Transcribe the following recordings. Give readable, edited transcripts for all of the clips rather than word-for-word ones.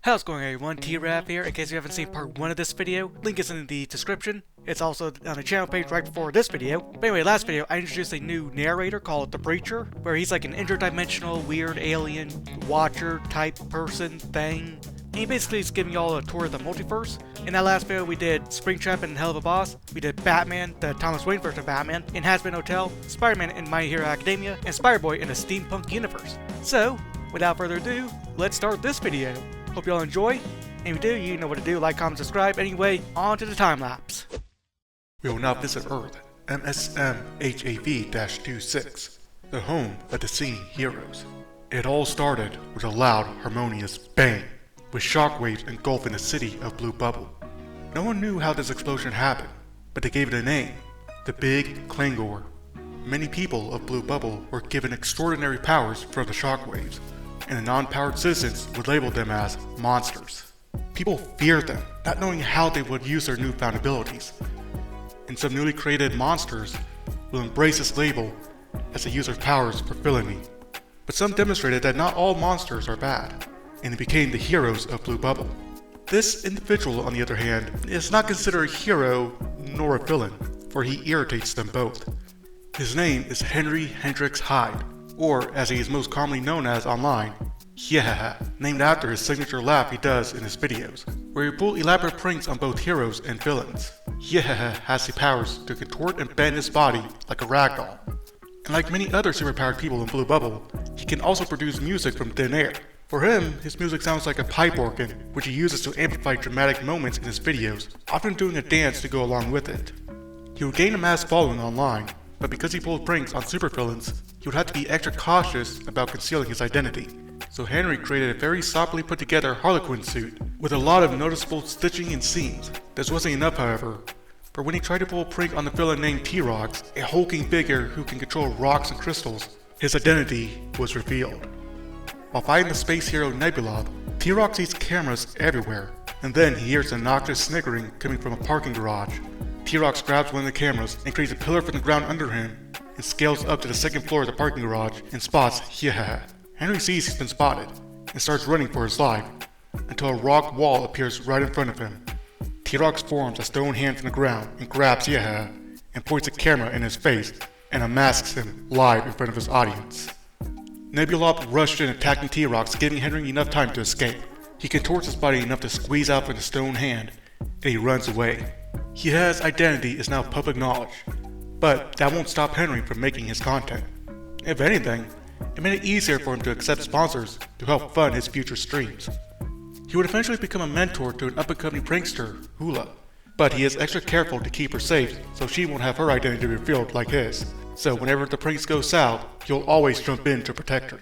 How's it going, everyone? T-Rav here. In case you haven't seen part 1 of this video, link is in the description. It's also on the channel page right before this video. But anyway, last video I introduced a new narrator called The Preacher, where he's like an interdimensional, weird alien, watcher type person thing. And he basically is giving y'all a tour of the multiverse. In that last video we did Springtrap and Hell of a Boss, we did Batman, the Thomas Wayne version of Batman, in Hazbin Hotel, Spider-Man in My Hero Academia, and Spider-Boy in a steampunk universe. So, without further ado, let's start this video. Hope y'all enjoy, and if you do, you know what to do, like, comment, subscribe. Anyway, on to the time-lapse. We will now visit Earth, MSM HAV-26, the home of the Singing Heroes. It all started with a loud, harmonious bang, with shockwaves engulfing the city of Blue Bubble. No one knew how this explosion happened, but they gave it a name, the Big Clangor. Many people of Blue Bubble were given extraordinary powers from the shockwaves, and the non-powered citizens would label them as monsters. People feared them, not knowing how they would use their newfound abilities. And some newly created monsters will embrace this label as they use their powers for villainy. But some demonstrated that not all monsters are bad, and they became the heroes of Blue Bubble. This individual, on the other hand, is not considered a hero nor a villain, for he irritates them both. His name is Henry Hendrix Hyde, or as he is most commonly known as online, Hyehehe, named after his signature laugh he does in his videos, where he pulls elaborate pranks on both heroes and villains. Hyehehe has the powers to contort and bend his body like a ragdoll. And like many other superpowered people in Blue Bubble, he can also produce music from thin air. For him, his music sounds like a pipe organ, which he uses to amplify dramatic moments in his videos, often doing a dance to go along with it. He would gain a mass following online, but because he pulled pranks on supervillains, he would have to be extra cautious about concealing his identity. So Henry created a very softly put together Harlequin suit, with a lot of noticeable stitching and seams. This wasn't enough, however, for when he tried to pull a prank on the villain named T-Rav, a hulking figure who can control rocks and crystals, his identity was revealed. While fighting the space hero Nebula, T-Rav sees cameras everywhere, and then he hears a noxious sniggering coming from a parking garage. T-Rav grabs one of the cameras and creates a pillar from the ground under him, and scales up to the second floor of the parking garage and spots Hyehehe. Henry sees he's been spotted, and starts running for his life, until a rock wall appears right in front of him. T-Rav forms a stone hand from the ground and grabs Hyehehe, and points a camera in his face, and unmasks him live in front of his audience. Nebula rushed in attacking T-Rav, giving Henry enough time to escape. He contorts his body enough to squeeze out from the stone hand, and he runs away. Hyehehe's identity is now public knowledge, but that won't stop Henry from making his content. If anything, it made it easier for him to accept sponsors to help fund his future streams. He would eventually become a mentor to an up-and-coming prankster, Hula, but he is extra careful to keep her safe so she won't have her identity revealed like his. So whenever the pranks go south, he'll always jump in to protect her.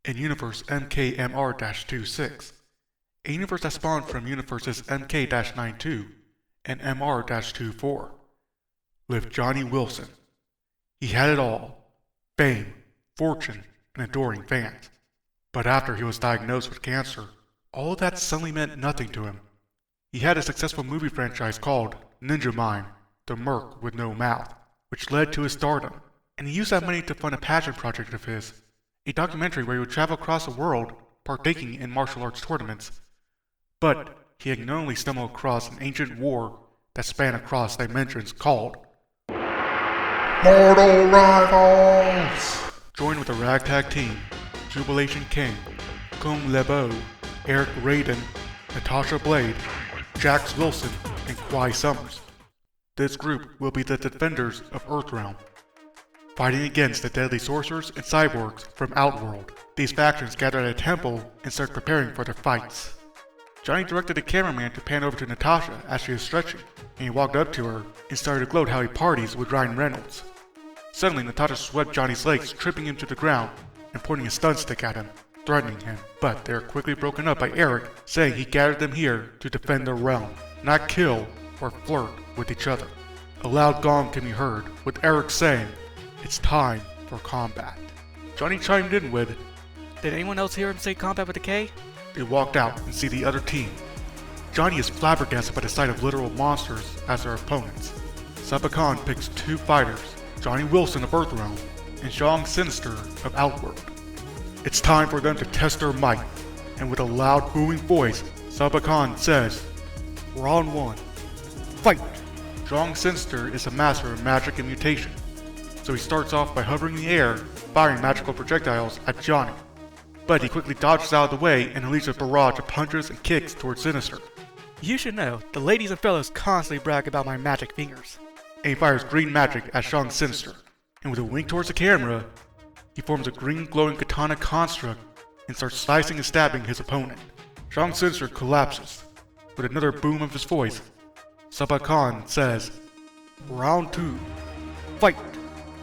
In Universe MKMR-26, a universe that spawned from universes MK-92 and MR-24, lived Johnny Wilson. He had it all: fame, fortune, and adoring fans. But after he was diagnosed with cancer, all of that suddenly meant nothing to him. He had a successful movie franchise called Ninja Mime, the Merc with No Mouth, which led to his stardom, and he used that money to fund a passion project of his, a documentary where he would travel across the world partaking in martial arts tournaments. But he ignorantly stumbled across an ancient war that spanned across dimensions called Mortal Rivals! Joined with a ragtag team, Jubilation King, Cum Lebo, Eric Raiden, Natasha Blade, Jax Wilson, and Kwai Summers. This group will be the defenders of Earthrealm, fighting against the deadly sorcerers and cyborgs from Outworld. These factions gather at a temple and start preparing for their fights. Johnny directed the cameraman to pan over to Natasha as she was stretching, and he walked up to her and started to gloat how he parties with Ryan Reynolds. Suddenly, Natasha swept Johnny's legs, tripping him to the ground and pointing a stun stick at him, threatening him. But they are quickly broken up by Eric, saying he gathered them here to defend their realm, not kill or flirt with each other. A loud gong can be heard, with Eric saying, "It's time for combat." Johnny chimed in with, "Did anyone else hear him say combat with a K?" They walked out and see the other team. Johnny is flabbergasted by the sight of literal monsters as their opponents. Sabakan picks 2 fighters, Johnny Wilson of Earthrealm and Zhang Sinister of Outworld. It's time for them to test their might, and with a loud booming voice, Sabakan says, Round 1. Fight! Zhang Sinister is a master of magic and mutation, so he starts off by hovering in the air, firing magical projectiles at Johnny. But he quickly dodges out of the way and releases a barrage of punches and kicks towards Sinister. You should know, the ladies and fellows constantly brag about my magic fingers. And he fires green magic at Zhang Sinister, and with a wink towards the camera, he forms a green glowing katana construct and starts slicing and stabbing his opponent. Zhang Sinister collapses. With another boom of his voice, Sabakan says, Round 2. Fight!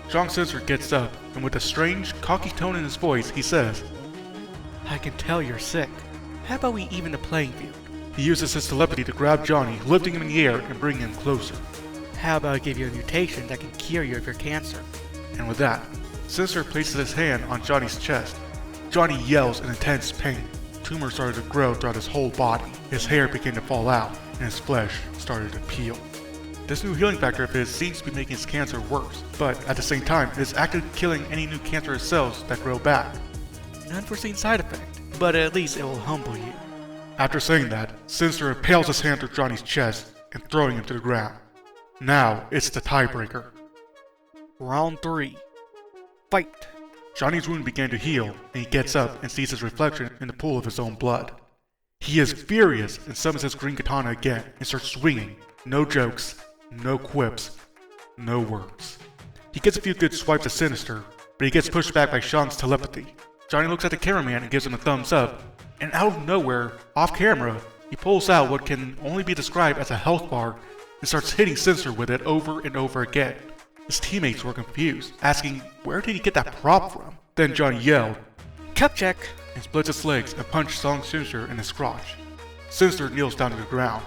Zhang Sinister gets up, and with a strange, cocky tone in his voice, he says, I can tell you're sick. How about we even the playing field? He uses his telepathy to grab Johnny, lifting him in the air and bringing him closer. How about I give you a mutation that can cure you of your cancer? And with that, Sinister places his hand on Johnny's chest. Johnny yells in intense pain. Tumors started to grow throughout his whole body. His hair began to fall out, and his flesh started to peel. This new healing factor of his seems to be making his cancer worse, but at the same time, it is actively killing any new cancerous cells that grow back. An unforeseen side effect, but at least it will humble you. After saying that, Sinister impales his hand through Johnny's chest and throwing him to the ground. Now, it's the tiebreaker. Round 3. Fight! Johnny's wound began to heal, and he gets up and sees his reflection in the pool of his own blood. He is furious and summons his green katana again and starts swinging. No jokes, no quips, no words. He gets a few good swipes at Sinister, but he gets pushed back by Zhang's telepathy. Johnny looks at the cameraman and gives him a thumbs up, and out of nowhere, off camera, he pulls out what can only be described as a health bar and starts hitting Sinister with it over and over again. His teammates were confused, asking where did he get that prop from? Then Johnny yelled, Cup check! And splits his legs and punched Zhang Sinister in his crotch. Sinister kneels down to the ground,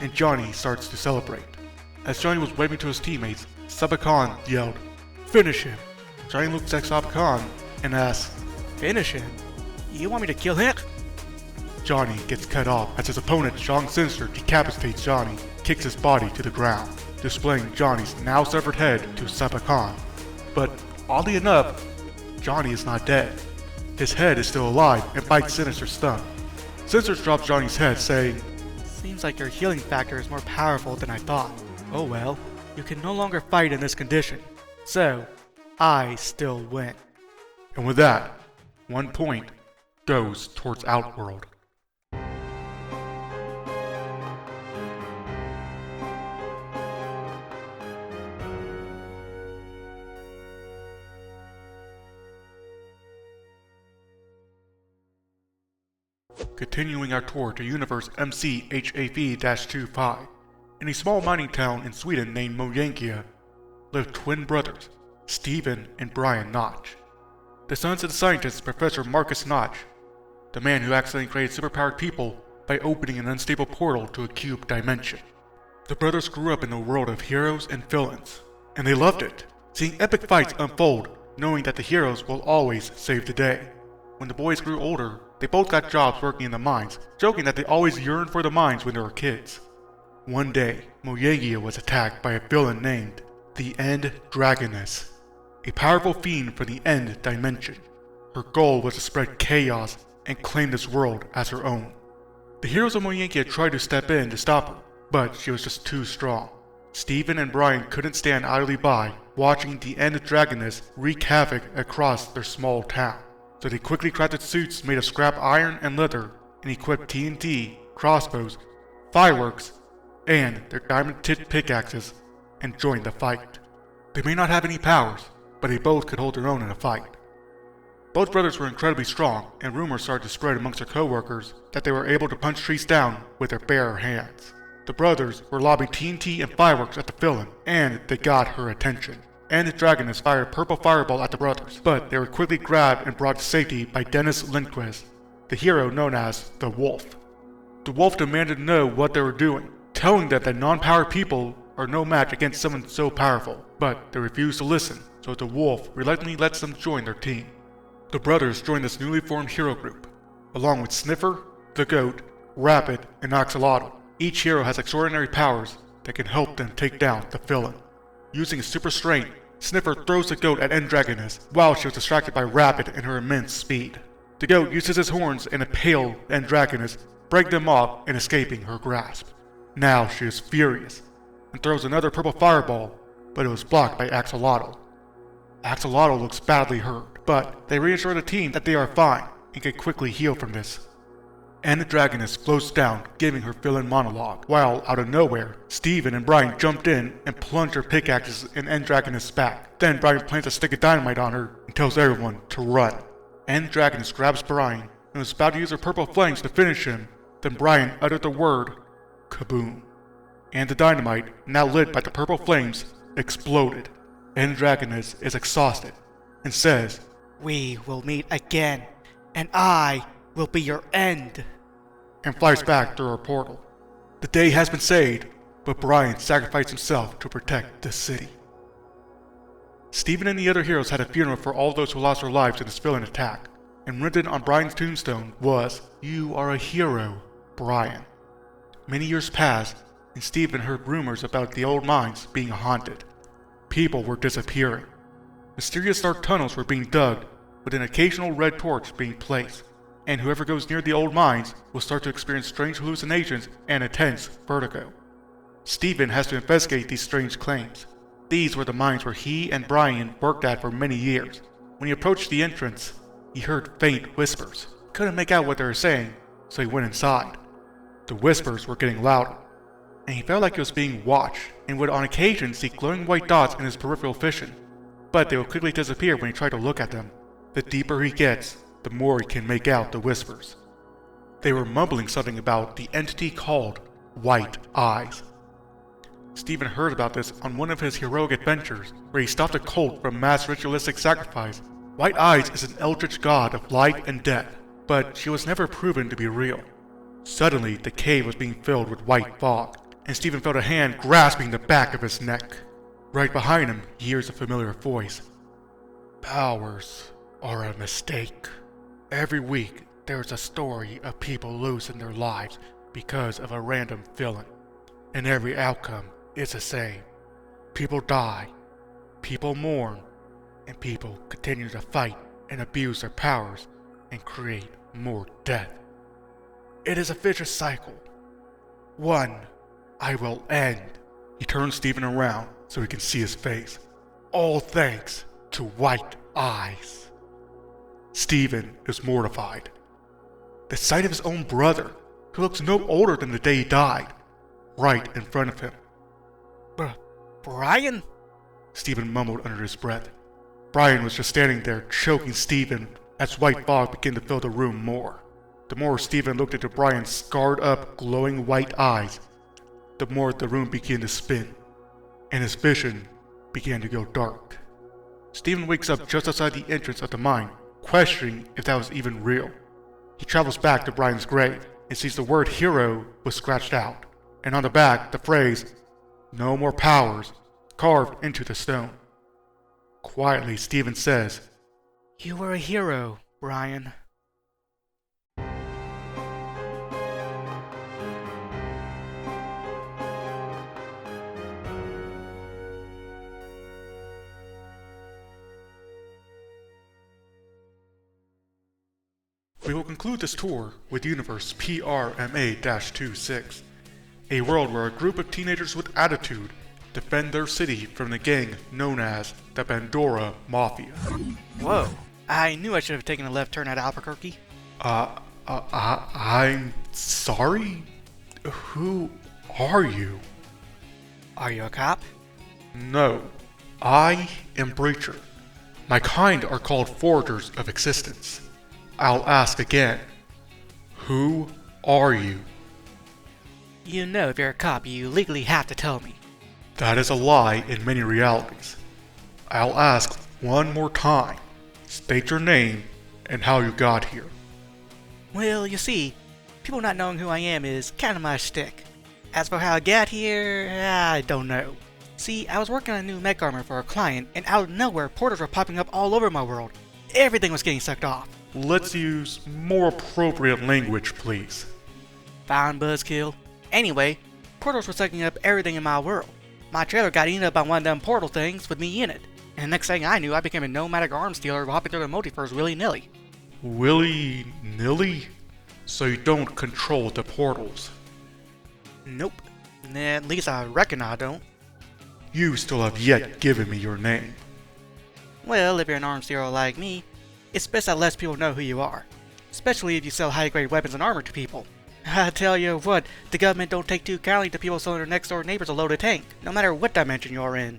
and Johnny starts to celebrate. As Johnny was waving to his teammates, Sabakan yelled, Finish him! Johnny looks at Sabakan and asks, Finish him? You want me to kill him? Johnny gets cut off as his opponent Zhang Sinister decapitates Johnny, kicks his body to the ground, displaying Johnny's now severed head to Sabakan. But oddly enough, Johnny is not dead. His head is still alive and bites Sinister's thumb. Sinister drops Johnny's head, saying, Seems like your healing factor is more powerful than I thought. Oh well, you can no longer fight in this condition. So, I still win. And with that, 1 point goes towards Outworld. Continuing our tour to Universe MC-HAV-25, in a small mining town in Sweden named Mojankia, lived twin brothers, Stephen and Brian Notch. The sons of the scientist Professor Marcus Notch, the man who accidentally created superpowered people by opening an unstable portal to a cube dimension. The brothers grew up in a world of heroes and villains, and they loved it, seeing epic fights unfold, knowing that the heroes will always save the day. When the boys grew older, they both got jobs working in the mines, joking that they always yearned for the mines when they were kids. One day, Mojankia was attacked by a villain named the End Dragoness, a powerful fiend from the End Dimension. Her goal was to spread chaos and claim this world as her own. The heroes of Mojankia tried to step in to stop her, but she was just too strong. Stephen and Brian couldn't stand idly by, watching the End Dragoness wreak havoc across their small town. So they quickly crafted suits made of scrap iron and leather, and equipped TNT, crossbows, fireworks, and their diamond-tipped pickaxes, and joined the fight. They may not have any powers, but they both could hold their own in a fight. Both brothers were incredibly strong, and rumors started to spread amongst their co-workers that they were able to punch trees down with their bare hands. The brothers were lobbing TNT and fireworks at the villain, and they got her attention. And the Dragoness fired a purple fireball at the brothers, but they were quickly grabbed and brought to safety by Dennis Lindquist, the hero known as the Wolf. The Wolf demanded to know what they were doing, telling them that non-powered people are no match against someone so powerful, but they refused to listen, so the Wolf reluctantly lets them join their team. The brothers joined this newly formed hero group, along with Sniffer, the Goat, Rapid, and Axolotl. Each hero has extraordinary powers that can help them take down the villain. Using his super strength, Sniffer throws the Goat at Andragonus while she was distracted by Rapid and her immense speed. The Goat uses his horns and impale Andragonus, breaking them off and escaping her grasp. Now she is furious and throws another purple fireball, but it was blocked by Axolotl. Axolotl looks badly hurt, but they reassure the team that they are fine and can quickly heal from this. Andragonus floats down, giving her villain monologue, while out of nowhere, Steven and Brian jumped in and plunged their pickaxes in Andragonus' back. Then Brian plants a stick of dynamite on her and tells everyone to run. Andragonus grabs Brian and was about to use her purple flames to finish him. Then Brian uttered the word, kaboom. And the dynamite, now lit by the purple flames, exploded. Andragonus is exhausted and says, "We will meet again, and I will be your end," and flies back through her portal. The day has been saved, but Brian sacrificed himself to protect the city. Steven and the other heroes had a funeral for all those who lost their lives in this villain attack, and written on Brian's tombstone was, "You are a hero, Brian." Many years passed, and Steven heard rumors about the old mines being haunted. People were disappearing. Mysterious dark tunnels were being dug, with an occasional red torch being placed, and whoever goes near the old mines will start to experience strange hallucinations and intense vertigo. Steven has to investigate these strange claims. These were the mines where he and Brian worked at for many years. When he approached the entrance, he heard faint whispers. Couldn't make out what they were saying, so he went inside. The whispers were getting louder, and he felt like he was being watched, and would on occasion see glowing white dots in his peripheral vision. But they would quickly disappear when he tried to look at them. The deeper he gets, the more he can make out the whispers. They were mumbling something about the entity called White Eyes. Steven heard about this on one of his heroic adventures, where he stopped a cult from mass ritualistic sacrifice. White Eyes is an eldritch god of life and death, but she was never proven to be real. Suddenly, the cave was being filled with white fog, and Steven felt a hand grasping the back of his neck. Right behind him, he hears a familiar voice. "Powers are a mistake. Every week, there's a story of people losing their lives because of a random villain, and every outcome is the same. People die, people mourn, and people continue to fight and abuse their powers and create more death. It is a vicious cycle. One I will end." He turns Steven around so he can see his face. "All thanks to White Eyes." Steven is mortified. The sight of his own brother, who looks no older than the day he died, right in front of him. Brian? Steven mumbled under his breath. Brian was just standing there, choking Steven as white fog began to fill the room more. The more Steven looked into Brian's scarred-up, glowing white eyes, the more the room began to spin, and his vision began to go dark. Steven wakes up just outside the entrance of the mine, questioning if that was even real. He travels back to Brian's grave and sees the word hero was scratched out, and on the back the phrase, "No more powers," carved into the stone. Quietly, Steven says, "You were a hero, Brian." We will conclude this tour with Universe PRMA-26, a world where a group of teenagers with attitude defend their city from the gang known as the Pandora Mafia. Whoa, I knew I should have taken a left turn at Albuquerque. I'm sorry? Who are you? Are you a cop? No, I am Breacher. My kind are called Forgers of Existence. I'll ask again. Who are you? You know, if you're a cop, you legally have to tell me. That is a lie in many realities. I'll ask one more time. State your name and how you got here. Well, you see, people not knowing who I am is kind of my shtick. As for how I got here, I don't know. See, I was working on a new mech armor for a client, and out of nowhere, portals were popping up all over my world. Everything was getting sucked off. let's use more appropriate language, please. Fine, buzzkill. Anyway, portals were sucking up everything in my world. My trailer got eaten up by one of them portal things with me in it. And the next thing I knew, I became a nomadic arms dealer hopping through the multiverse willy-nilly. Willy-nilly? So you don't control the portals? Nope. At least I reckon I don't. You still have yet given me your name. Well, if you're an arms dealer like me, it's best that less people know who you are. Especially if you sell high-grade weapons and armor to people. I tell you what, the government don't take too kindly to people selling their next-door neighbors a loaded tank, no matter what dimension you're in.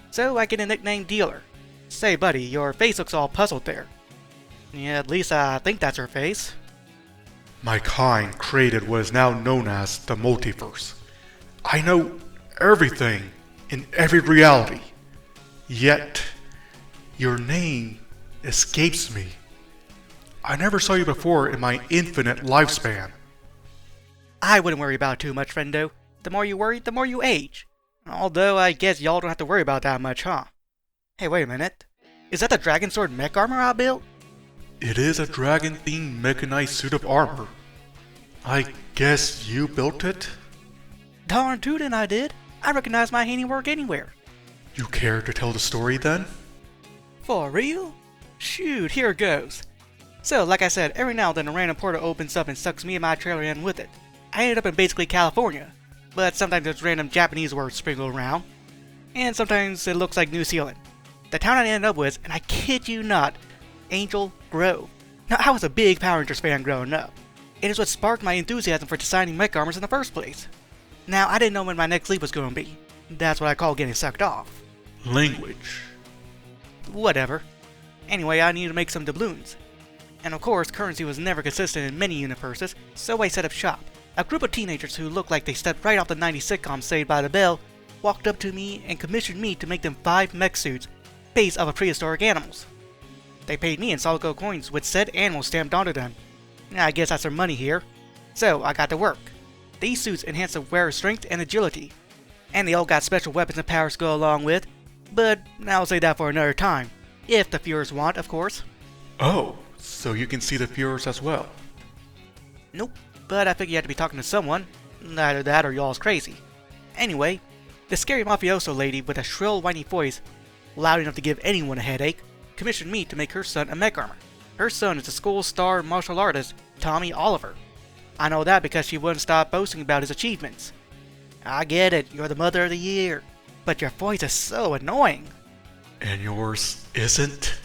So I get a nickname Dealer. Say buddy, your face looks all puzzled there. Yeah, at least I think that's her face. My kind created what is now known as the Multiverse. I know everything in every reality. Yet, your name escapes me. I never saw you before in my infinite lifespan. I wouldn't worry about it too much, friendo. The more you worry, the more you age. Although I guess y'all don't have to worry about that much, huh? Hey, wait a minute. Is that the Dragon Sword mech armor I built? It is a dragon-themed mechanized suit of armor. I guess you built it? Darn tootin' I did. I recognize my handiwork anywhere. You care to tell the story then? For real? Shoot, here goes. So, like I said, every now and then a random portal opens up and sucks me and my trailer in with it. I ended up in basically California, but sometimes there's random Japanese words sprinkled around, and sometimes it looks like New Zealand. The town I ended up with, and I kid you not, Angel Grove. Now, I was a big Power Rangers fan growing up. It is what sparked my enthusiasm for designing mech armors in the first place. Now, I didn't know when my next leap was going to be. That's what I call getting sucked off. Language. Whatever. Anyway, I needed to make some doubloons. And of course, currency was never consistent in many universes, so I set up shop. A group of teenagers who looked like they stepped right off the 90s sitcom Saved by the Bell walked up to me and commissioned me to make them 5 mech suits based off of prehistoric animals. They paid me in solid gold coins with said animals stamped onto them. I guess that's their money here. So I got to work. These suits enhance the wearer's strength and agility, and they all got special weapons and powers to go along with, but I'll say that for another time. If the viewers want, of course. Oh, so you can see the viewers as well. Nope, but I figured you had to be talking to someone. Either that or y'all's crazy. Anyway, the scary mafioso lady with a shrill whiny voice, loud enough to give anyone a headache, commissioned me to make her son a mech armor. Her son is a school star martial artist, Tommy Oliver. I know that because she wouldn't stop boasting about his achievements. I get it, you're the mother of the year, but your voice is so annoying. And yours isn't?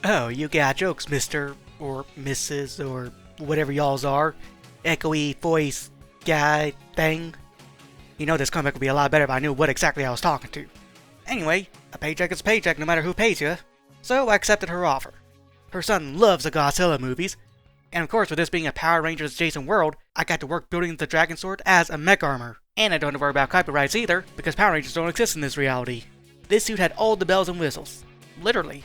Oh, you got jokes, Mr. or Mrs. or whatever y'alls are. Echoey voice guy thing. You know this comeback would be a lot better if I knew what exactly I was talking to. Anyway, a paycheck is a paycheck no matter who pays you, so I accepted her offer. Her son loves the Godzilla movies, and of course with this being a Power Rangers adjacent world, I got to work building the Dragon Sword as a mech armor. And I don't have to worry about copyrights either, because Power Rangers don't exist in this reality. This suit had all the bells and whistles. Literally.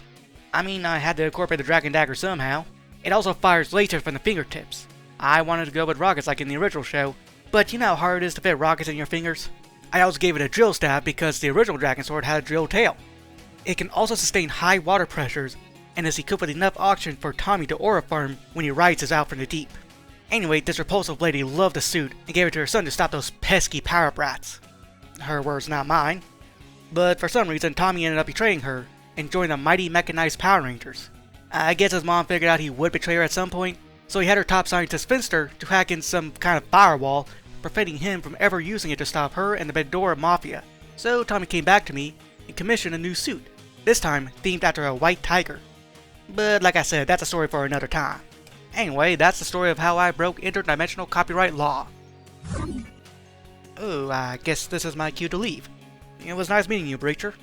I mean, I had to incorporate the Dragon Dagger somehow. It also fires lasers from the fingertips. I wanted to go with rockets like in the original show, but you know how hard it is to fit rockets in your fingers? I also gave it a drill stab because the original Dragon Sword had a drill tail. It can also sustain high water pressures, and is equipped with enough oxygen for Tommy to aura farm when he rides us out from the deep. Anyway, this repulsive lady loved the suit and gave it to her son to stop those pesky power brats. Her words, not mine. But for some reason, Tommy ended up betraying her and joined the mighty mechanized Power Rangers. I guess his mom figured out he would betray her at some point, so he had her top scientist Finster to hack in some kind of firewall, preventing him from ever using it to stop her and the Bedora Mafia. So Tommy came back to me and commissioned a new suit, this time themed after a white tiger. But like I said, that's a story for another time. Anyway, that's the story of how I broke interdimensional copyright law. Oh, I guess this is my cue to leave. It was nice meeting you, Breacher.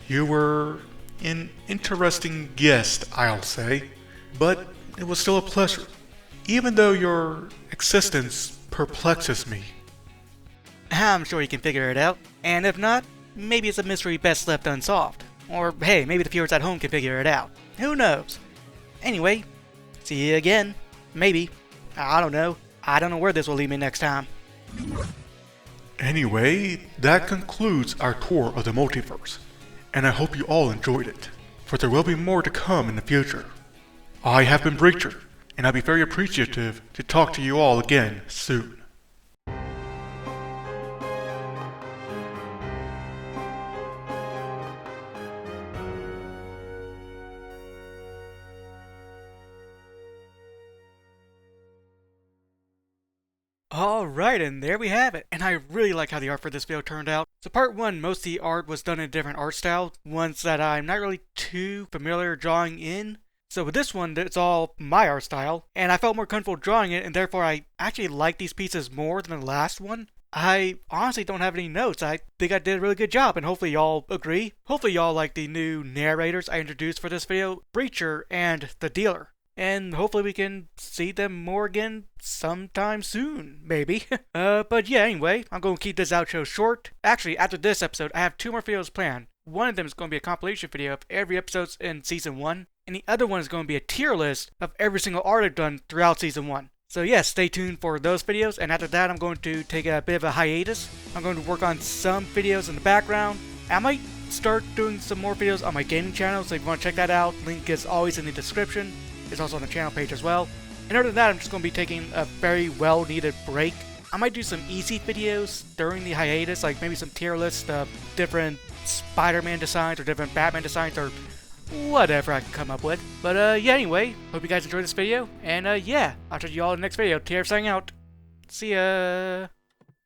You were an interesting guest, I'll say, but it was still a pleasure, even though your existence perplexes me. I'm sure you can figure it out, and if not, maybe it's a mystery best left unsolved. Or hey, maybe the viewers at home can figure it out. Who knows? Anyway, see you again. Maybe. I don't know. I don't know where this will lead me next time. Anyway, that concludes our tour of the multiverse, and I hope you all enjoyed it, for there will be more to come in the future. I have been Breacher, and I'd be very appreciative to talk to you all again soon. Alright, and there we have it. And I really like how the art for this video turned out. So part 1, most of the art was done in a different art style, ones that I'm not really too familiar drawing in. So with this one, it's all my art style, and I felt more comfortable drawing it, and therefore I actually like these pieces more than the last one. I honestly don't have any notes. I think I did a really good job, and hopefully y'all agree. Hopefully y'all like the new narrators I introduced for this video, Breacher and the Dealer. And hopefully we can see them more again sometime soon, maybe. But yeah, anyway, I'm going to keep this outro short. Actually, after this episode, I have 2 more videos planned. One of them is going to be a compilation video of every episode in Season 1, and the other one is going to be a tier list of every single art I've done throughout Season 1. So yes, stay tuned for those videos, and after that I'm going to take a bit of a hiatus. I'm going to work on some videos in the background. I might start doing some more videos on my gaming channel, so if you want to check that out, link is always in the description. It's also on the channel page as well. And other than that, I'm just going to be taking a very well-needed break. I might do some easy videos during the hiatus, like maybe some tier lists of different Spider-Man designs or different Batman designs or whatever I can come up with. But yeah, anyway, hope you guys enjoyed this video. And yeah, I'll talk to you all in the next video. T-Rav signing out. See ya!